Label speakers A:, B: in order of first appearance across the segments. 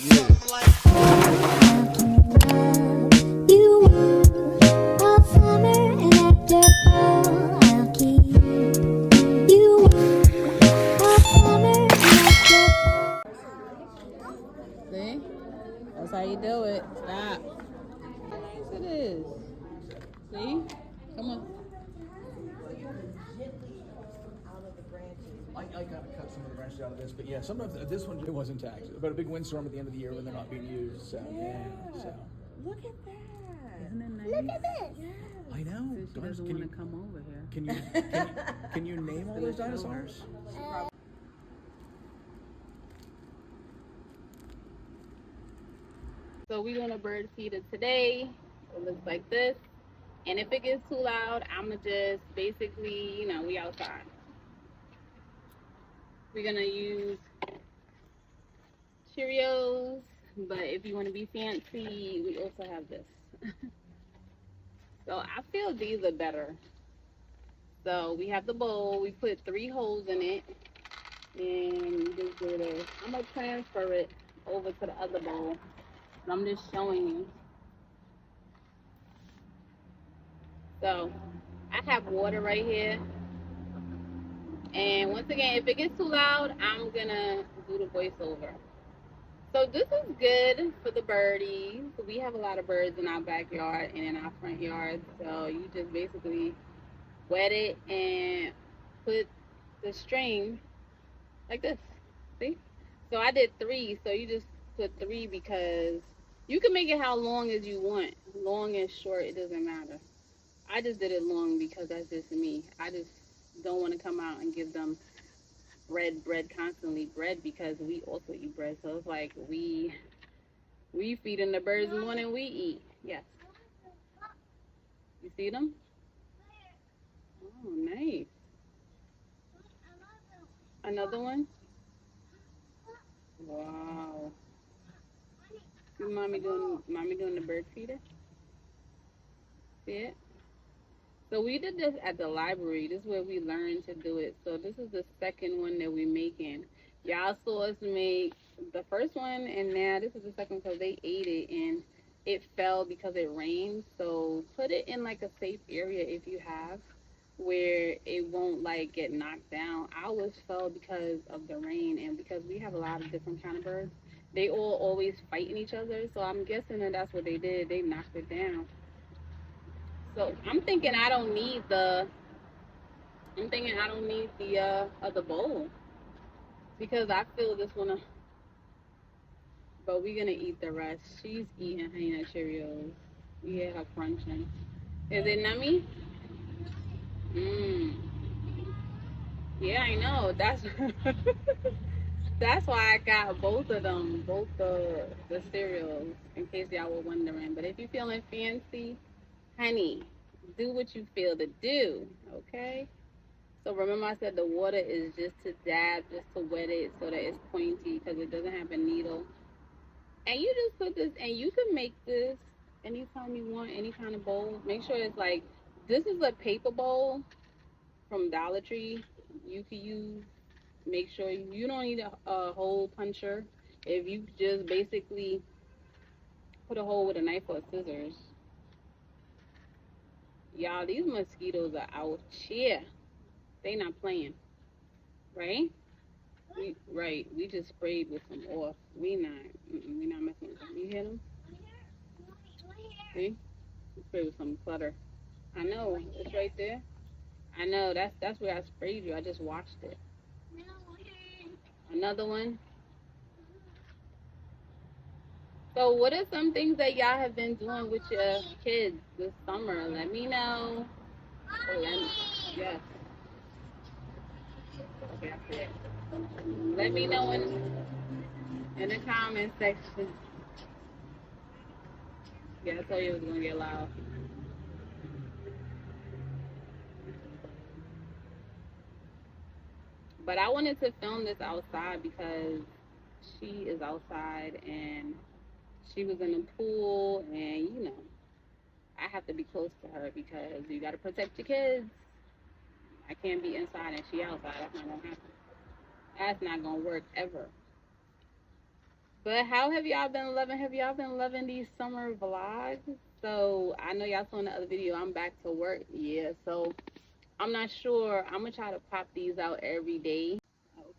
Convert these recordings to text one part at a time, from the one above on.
A: See? That's how you do it. Stop. Yes, it is. See? Come on.
B: I gotta cut some of the branches out of this, but yeah, sometimes this one it was intact. About a big windstorm at the end of the year when they're not being used. So yeah. So
C: Look at that.
A: Isn't it nice?
C: Look at this. Yes.
B: I know.
A: She doesn't want to come over here.
B: Can you name all those dinosaurs?
A: So we're doing a bird feeder today. It looks like this. And if it gets too loud, I'ma just basically, we outside. We're gonna use Cheerios, but if you want to be fancy, we also have this. So I feel these are better. So we have the bowl. We put 3 holes in it, and you just do this. I'm gonna transfer it over to the other bowl. But I'm just showing you. So I have water right here. And once again, if it gets too loud, I'm gonna do the voiceover. So this is good for the birdies. We have a lot of birds in our backyard and in our front yard. So you just basically wet it and put the string like this. See? So I did 3. So you just put 3 because you can make it how long as you want. Long and short, it doesn't matter. I just did it long because that's just me. I just don't want to come out and give them bread constantly, because we also eat bread. So it's like we feeding the birds more than we eat. Yes. You see them? Oh, nice. Another one? Wow. See mommy doing the bird feeder? See it? So we did this at the library. This is where we learned to do it. So this is the second one that we're making. Y'all saw us make the first one, and now this is the second one because they ate it and it fell because it rained. So put it in like a safe area if you have, where it won't like get knocked down. Ours fell because of the rain, and because we have a lot of different kind of birds, they all always fighting each other. So I'm guessing that that's what they did. They knocked it down. So I'm thinking I don't need the other bowl because I feel this one. But we're gonna eat the rest. She's eating Honey Nut Cheerios. We hear her crunching. Is it nummy? Yeah, I know. That's why I got both of them, both the cereals, in case y'all were wondering. But if you're feeling fancy, honey, do what you feel to do, okay? So remember I said the water is just to dab, just to wet it so that it's pointy because it doesn't have a needle. And you just put this, and you can make this anytime you want, any kind of bowl. Make sure it's like, this is a paper bowl from Dollar Tree. You can use, make sure you don't need a hole puncher. If you just basically put a hole with a knife or scissors. Y'all, these mosquitoes are out here. They not playing, right? We just sprayed with some off. We not messing with them. You hear them? See? We sprayed with some clutter. I know, it's right there. I know, that's where I sprayed you. I just washed it. Another one. So what are some things that y'all have been doing with your kids this summer? Let me know. Yes. That's it. Let me know in the comment section. Yeah, I told you it was gonna get loud. But I wanted to film this outside because she is outside and she was in the pool, and I have to be close to her because you gotta protect your kids. I can't be inside and she outside. That's not gonna happen. That's not gonna work ever. But how have y'all been loving? Have y'all been loving these summer vlogs? So I know y'all saw in the other video, I'm back to work. Yeah, so I'm not sure. I'm gonna try to pop these out every day.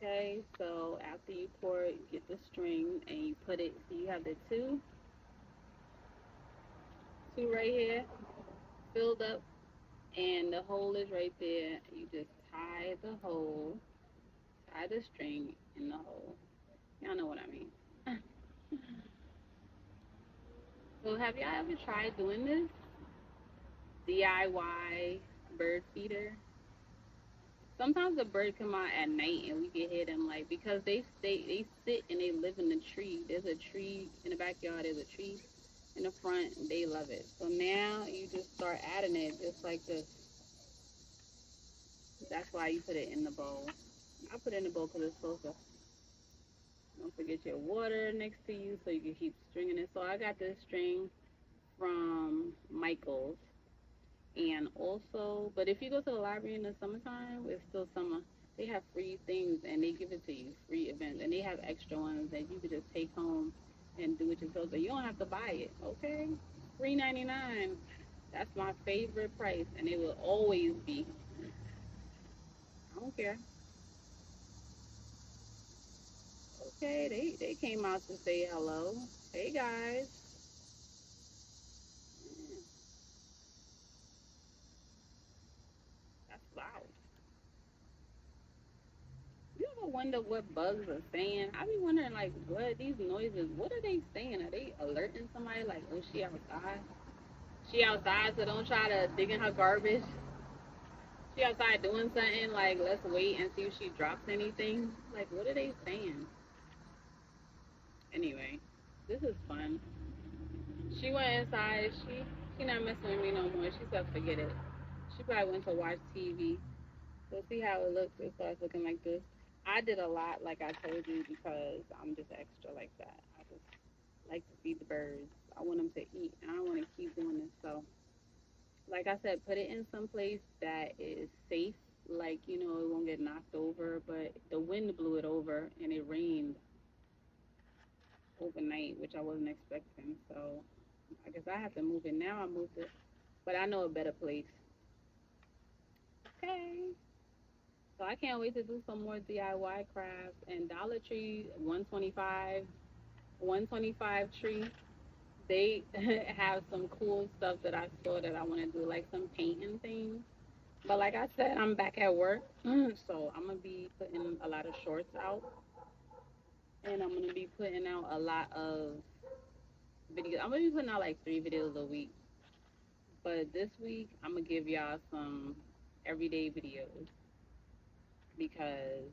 A: Okay, so after you pour it, you get the string and you put it. So you have the two right here, filled up, and the hole is right there. You just tie the hole, tie the string in the hole. Y'all know what I mean. So have y'all ever tried doing this? DIY bird feeder. Sometimes the bird come out at night and we get hit them like because they sit and they live in the tree. There's a tree in the backyard. There's a tree in the front. They love it. So now you just start adding it just like this. That's why you put it in the bowl. I put it in the bowl because it's closer. Don't forget your water next to you so you can keep stringing it. So I got this string from Michael's. And also, but if you go to the library in the summertime, it's still summer. They have free things and they give it to you, free events, and they have extra ones that you could just take home and do it yourself. So you don't have to buy it, okay? $3.99. That's my favorite price, and it will always be. I don't care. Okay, they came out to say hello. Hey guys. That's loud. You ever wonder what bugs are saying? I be wondering, like, what these noises, what are they saying? Are they alerting somebody, like, oh, she outside? She outside, so don't try to dig in her garbage. She outside doing something, like, let's wait and see if she drops anything. Like, what are they saying? Anyway, this is fun. She went inside. She not messing with me no more. She said, forget it. She probably went to watch TV. So see how it looks. It starts looking like this. I did a lot, like I told you, because I'm just extra like that. I just like to feed the birds. I want them to eat, and I want to keep doing this. So, like I said, put it in some place that is safe. Like, you know, it won't get knocked over, but the wind blew it over, and it rained overnight, which I wasn't expecting. So, I guess I have to move it. Now I moved it, but I know a better place. Okay. So I can't wait to do some more DIY crafts. And Dollar Tree, 125 tree. They have some cool stuff that I saw that I want to do, like some painting things. But like I said, I'm back at work, so I'm gonna be putting a lot of shorts out, and I'm gonna be putting out a lot of videos. I'm gonna be putting out like 3 videos a week. But this week, I'm gonna give y'all some everyday videos because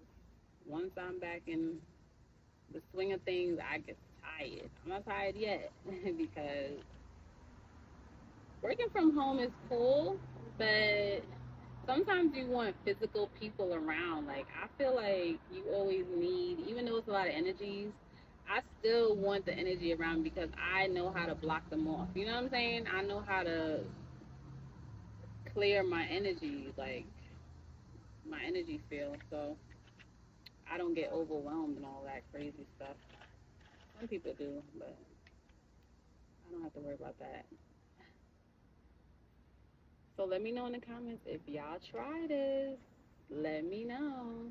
A: once I'm back in the swing of things, I get tired. I'm not tired yet because working from home is cool, but sometimes you want physical people around. Like, I feel like you always need, even though it's a lot of energies, I still want the energy around because I know how to block them off. You know what I'm saying? I know how to clear my energy, like my energy field, so I don't get overwhelmed and all that crazy stuff. Some people do, but I don't have to worry about that. So let me know in the comments if y'all try this. Let me know.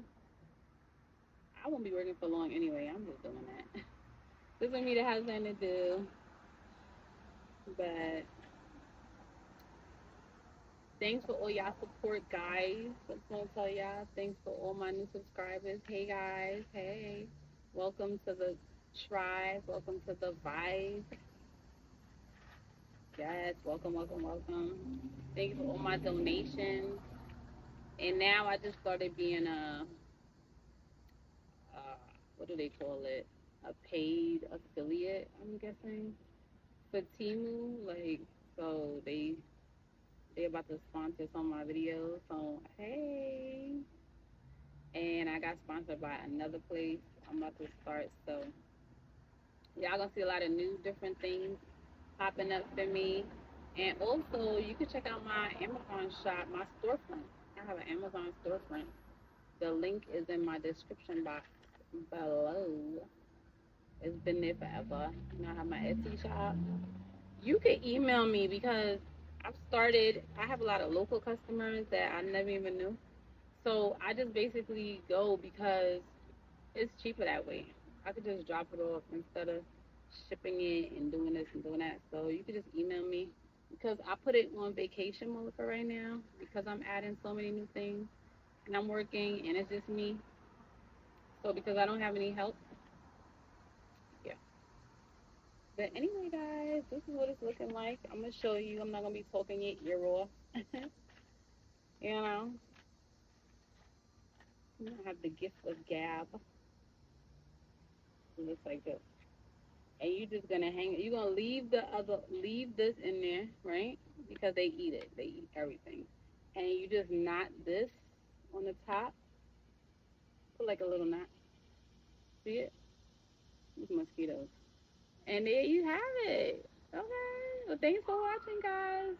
A: I won't be working for long anyway. I'm just doing that. This is me that has nothing to do. But thanks for all y'all support, guys. I just want to tell y'all thanks for all my new subscribers. Hey, guys. Hey. Welcome to the tribe. Welcome to the vibe. Yes, welcome, welcome, welcome. Thank you for all my donations. And now I just started being what do they call it? A paid affiliate, I'm guessing, for Timu. Like, so they about to sponsor some of my videos. So hey, and I got sponsored by another place. I'm about to start. So y'all gonna see a lot of new different things popping up for me. And also, you can check out my Amazon shop, my storefront. I have an Amazon storefront. The link is in my description box below. It's been there forever. You know, I have my Etsy shop. You can email me because I have a lot of local customers that I never even knew. So I just basically go because it's cheaper that way. I could just drop it off instead of shipping it and doing this and doing that. So you could just email me because I put it on vacation mode for right now because I'm adding so many new things and I'm working and it's just me. So because I don't have any help, yeah. But anyway, guys, this is what it's looking like. I'm gonna show you. I'm not gonna be talking your ear off. You know, I have the gift of gab. It looks like this. And you just gonna hang. You're gonna leave this in there, right? Because they eat it. They eat everything. And you just knot this on the top. Put like a little knot. See it? These mosquitoes. And there you have it. Okay. Well, thanks for watching, guys.